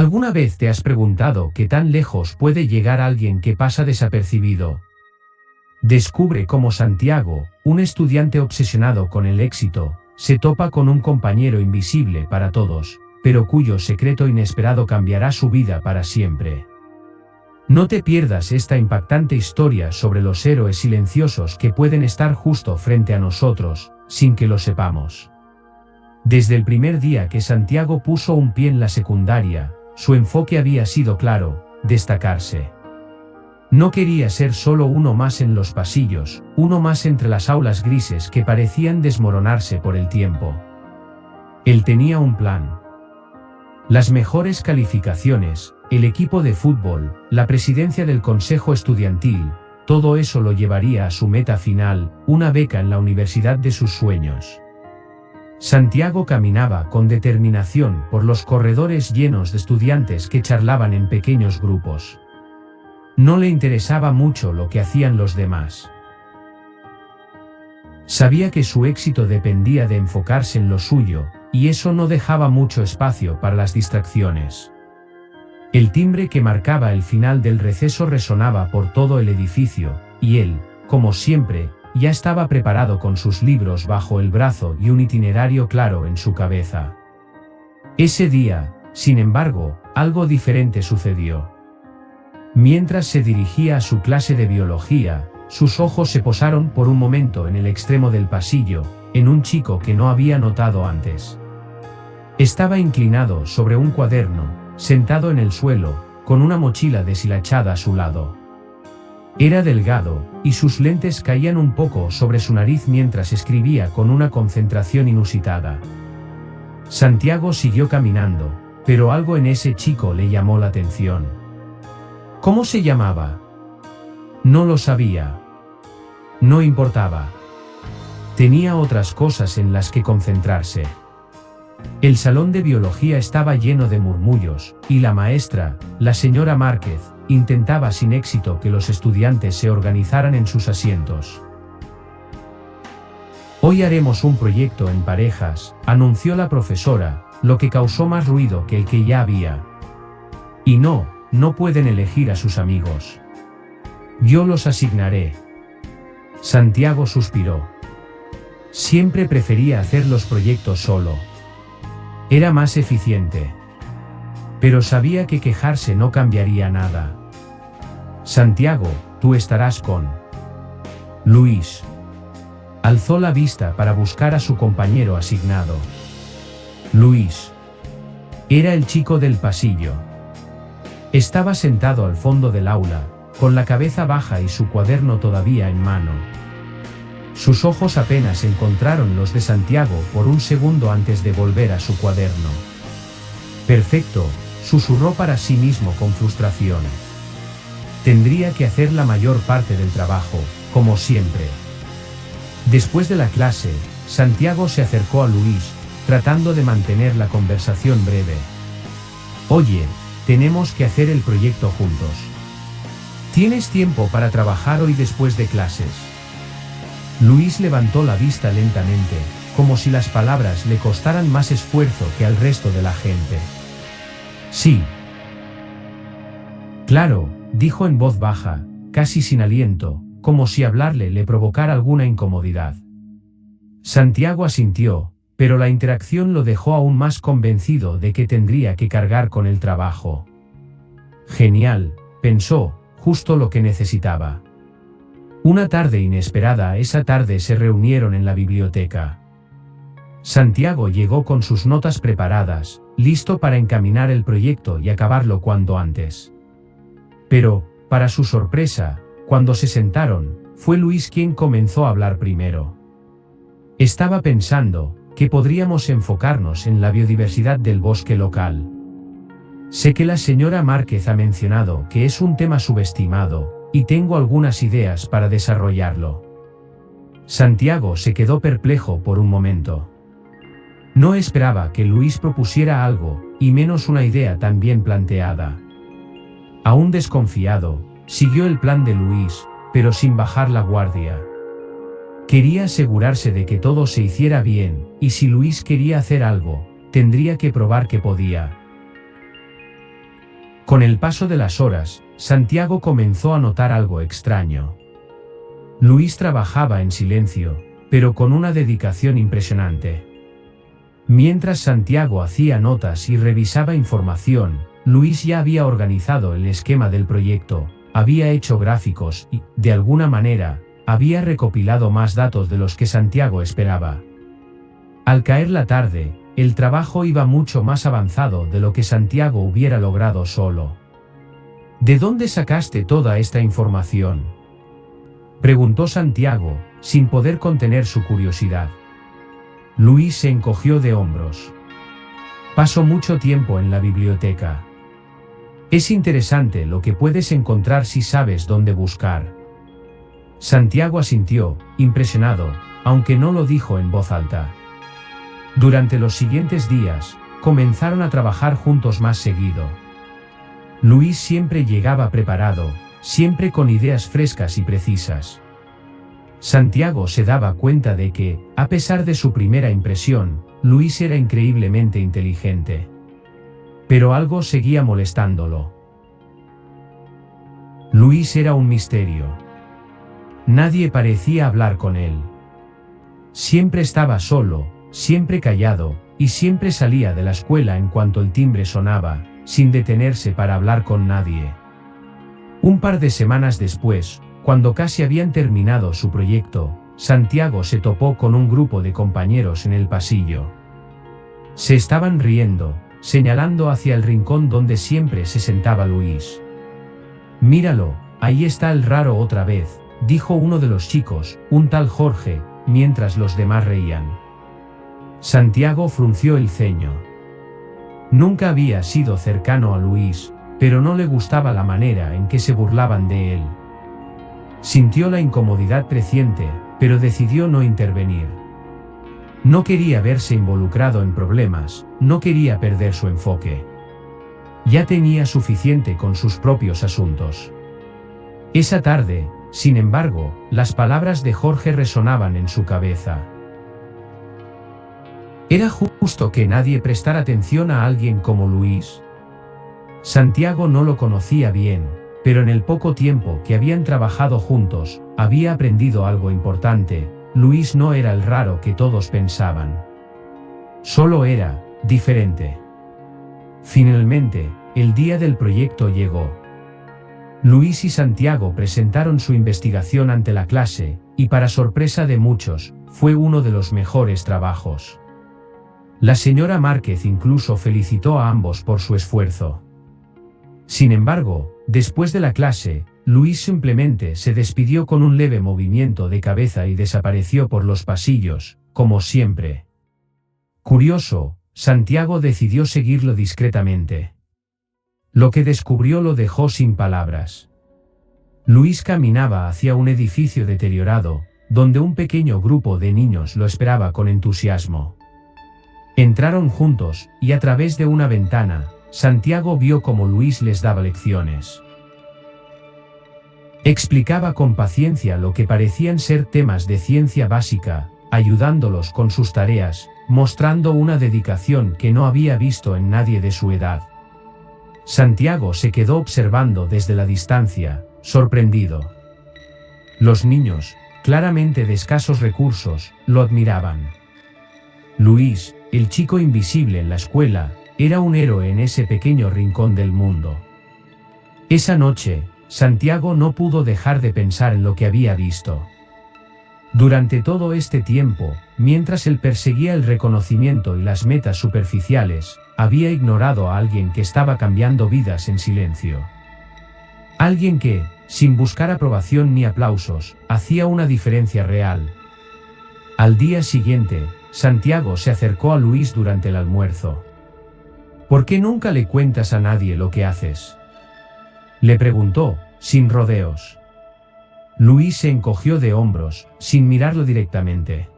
¿Alguna vez te has preguntado qué tan lejos puede llegar alguien que pasa desapercibido? Descubre cómo Santiago, un estudiante obsesionado con el éxito, se topa con un compañero invisible para todos, pero cuyo secreto inesperado cambiará su vida para siempre. No te pierdas esta impactante historia sobre los héroes silenciosos que pueden estar justo frente a nosotros, sin que lo sepamos. Desde el primer día que Santiago puso un pie en la secundaria, su enfoque había sido claro: destacarse. No quería ser solo uno más en los pasillos, uno más entre las aulas grises que parecían desmoronarse por el tiempo. Él tenía un plan. Las mejores calificaciones, el equipo de fútbol, la presidencia del consejo estudiantil, todo eso lo llevaría a su meta final, una beca en la universidad de sus sueños. Santiago caminaba con determinación por los corredores llenos de estudiantes que charlaban en pequeños grupos. No le interesaba mucho lo que hacían los demás. Sabía que su éxito dependía de enfocarse en lo suyo, y eso no dejaba mucho espacio para las distracciones. El timbre que marcaba el final del receso resonaba por todo el edificio, y él, como siempre, ya estaba preparado con sus libros bajo el brazo y un itinerario claro en su cabeza. Ese día, sin embargo, algo diferente sucedió. Mientras se dirigía a su clase de biología, sus ojos se posaron por un momento en el extremo del pasillo, en un chico que no había notado antes. Estaba inclinado sobre un cuaderno, sentado en el suelo, con una mochila deshilachada a su lado. Era delgado, y sus lentes caían un poco sobre su nariz mientras escribía con una concentración inusitada. Santiago siguió caminando, pero algo en ese chico le llamó la atención. ¿Cómo se llamaba? No lo sabía. No importaba. Tenía otras cosas en las que concentrarse. El salón de biología estaba lleno de murmullos, y la maestra, la señora Márquez, intentaba sin éxito que los estudiantes se organizaran en sus asientos. Hoy haremos un proyecto en parejas, anunció la profesora, lo que causó más ruido que el que ya había. Y no pueden elegir a sus amigos. Yo los asignaré. Santiago suspiró. Siempre prefería hacer los proyectos solo. Era más eficiente. Pero sabía que quejarse no cambiaría nada. Santiago, tú estarás con Luis. Alzó la vista para buscar a su compañero asignado. Luis. Era el chico del pasillo. Estaba sentado al fondo del aula, con la cabeza baja y su cuaderno todavía en mano. Sus ojos apenas encontraron los de Santiago por un segundo antes de volver a su cuaderno. Perfecto, susurró para sí mismo con frustración. Tendría que hacer la mayor parte del trabajo, como siempre. Después de la clase, Santiago se acercó a Luis, tratando de mantener la conversación breve. Oye, tenemos que hacer el proyecto juntos. ¿Tienes tiempo para trabajar hoy después de clases? Luis levantó la vista lentamente, como si las palabras le costaran más esfuerzo que al resto de la gente. Sí. Claro, dijo en voz baja, casi sin aliento, como si hablarle le provocara alguna incomodidad. Santiago asintió, pero la interacción lo dejó aún más convencido de que tendría que cargar con el trabajo. Genial, pensó, justo lo que necesitaba. Una tarde inesperada, esa tarde se reunieron en la biblioteca. Santiago llegó con sus notas preparadas, listo para encaminar el proyecto y acabarlo cuanto antes. Pero, para su sorpresa, cuando se sentaron, fue Luis quien comenzó a hablar primero. Estaba pensando que podríamos enfocarnos en la biodiversidad del bosque local. Sé que la señora Márquez ha mencionado que es un tema subestimado, y tengo algunas ideas para desarrollarlo. Santiago se quedó perplejo por un momento. No esperaba que Luis propusiera algo, y menos una idea tan bien planteada. Aún desconfiado, siguió el plan de Luis, pero sin bajar la guardia. Quería asegurarse de que todo se hiciera bien, y si Luis quería hacer algo, tendría que probar que podía. Con el paso de las horas, Santiago comenzó a notar algo extraño. Luis trabajaba en silencio, pero con una dedicación impresionante. Mientras Santiago hacía notas y revisaba información, Luis ya había organizado el esquema del proyecto, había hecho gráficos y, de alguna manera, había recopilado más datos de los que Santiago esperaba. Al caer la tarde, el trabajo iba mucho más avanzado de lo que Santiago hubiera logrado solo. ¿De dónde sacaste toda esta información?, preguntó Santiago, sin poder contener su curiosidad. Luis se encogió de hombros. Paso mucho tiempo en la biblioteca. Es interesante lo que puedes encontrar si sabes dónde buscar. Santiago asintió, impresionado, aunque no lo dijo en voz alta. Durante los siguientes días, comenzaron a trabajar juntos más seguido. Luis siempre llegaba preparado, siempre con ideas frescas y precisas. Santiago se daba cuenta de que, a pesar de su primera impresión, Luis era increíblemente inteligente. Pero algo seguía molestándolo. Luis era un misterio. Nadie parecía hablar con él. Siempre estaba solo, siempre callado, y siempre salía de la escuela en cuanto el timbre sonaba, sin detenerse para hablar con nadie. Un par de semanas después, cuando casi habían terminado su proyecto, Santiago se topó con un grupo de compañeros en el pasillo. Se estaban riendo, señalando hacia el rincón donde siempre se sentaba Luis. «Míralo, ahí está el raro otra vez», dijo uno de los chicos, un tal Jorge, mientras los demás reían. Santiago frunció el ceño. Nunca había sido cercano a Luis, pero no le gustaba la manera en que se burlaban de él. Sintió la incomodidad creciente, pero decidió no intervenir. No quería verse involucrado en problemas, no quería perder su enfoque. Ya tenía suficiente con sus propios asuntos. Esa tarde, sin embargo, las palabras de Jorge resonaban en su cabeza. ¿Era justo que nadie prestara atención a alguien como Luis? Santiago no lo conocía bien, pero en el poco tiempo que habían trabajado juntos, había aprendido algo importante: Luis no era el raro que todos pensaban. Solo era diferente. Finalmente, el día del proyecto llegó. Luis y Santiago presentaron su investigación ante la clase, y para sorpresa de muchos, fue uno de los mejores trabajos. La señora Márquez incluso felicitó a ambos por su esfuerzo. Sin embargo, después de la clase, Luis simplemente se despidió con un leve movimiento de cabeza y desapareció por los pasillos, como siempre. Curioso, Santiago decidió seguirlo discretamente. Lo que descubrió lo dejó sin palabras. Luis caminaba hacia un edificio deteriorado, donde un pequeño grupo de niños lo esperaba con entusiasmo. Entraron juntos, y a través de una ventana, Santiago vio cómo Luis les daba lecciones. Explicaba con paciencia lo que parecían ser temas de ciencia básica, ayudándolos con sus tareas, mostrando una dedicación que no había visto en nadie de su edad. Santiago se quedó observando desde la distancia, sorprendido. Los niños, claramente de escasos recursos, lo admiraban. Luis, el chico invisible en la escuela, era un héroe en ese pequeño rincón del mundo. Esa noche, Santiago no pudo dejar de pensar en lo que había visto. Durante todo este tiempo, mientras él perseguía el reconocimiento y las metas superficiales, había ignorado a alguien que estaba cambiando vidas en silencio. Alguien que, sin buscar aprobación ni aplausos, hacía una diferencia real. Al día siguiente, Santiago se acercó a Luis durante el almuerzo. ¿Por qué nunca le cuentas a nadie lo que haces?, le preguntó, sin rodeos. Luis se encogió de hombros, sin mirarlo directamente.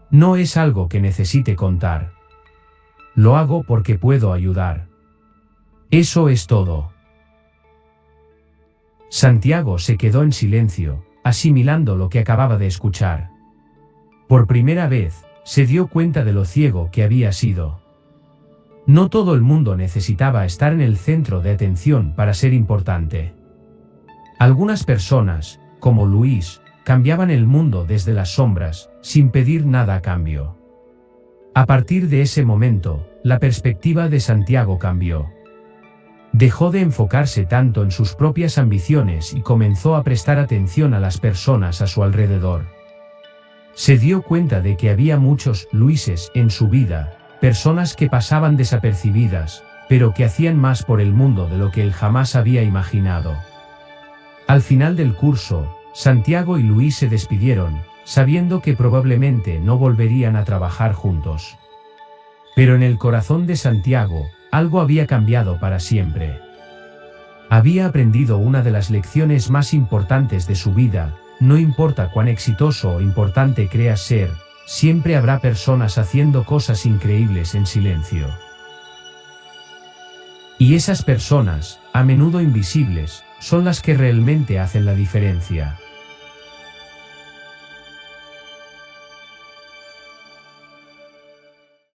No es algo que necesite contar. Lo hago porque puedo ayudar. Eso es todo. Santiago se quedó en silencio, asimilando lo que acababa de escuchar. Por primera vez, se dio cuenta de lo ciego que había sido. No todo el mundo necesitaba estar en el centro de atención para ser importante. Algunas personas, como Luis, cambiaban el mundo desde las sombras, sin pedir nada a cambio. A partir de ese momento, la perspectiva de Santiago cambió. Dejó de enfocarse tanto en sus propias ambiciones y comenzó a prestar atención a las personas a su alrededor. Se dio cuenta de que había muchos Luises en su vida, personas que pasaban desapercibidas, pero que hacían más por el mundo de lo que él jamás había imaginado. Al final del curso, Santiago y Luis se despidieron, sabiendo que probablemente no volverían a trabajar juntos. Pero en el corazón de Santiago, algo había cambiado para siempre. Había aprendido una de las lecciones más importantes de su vida: no importa cuán exitoso o importante creas ser, siempre habrá personas haciendo cosas increíbles en silencio. Y esas personas, a menudo invisibles, son las que realmente hacen la diferencia.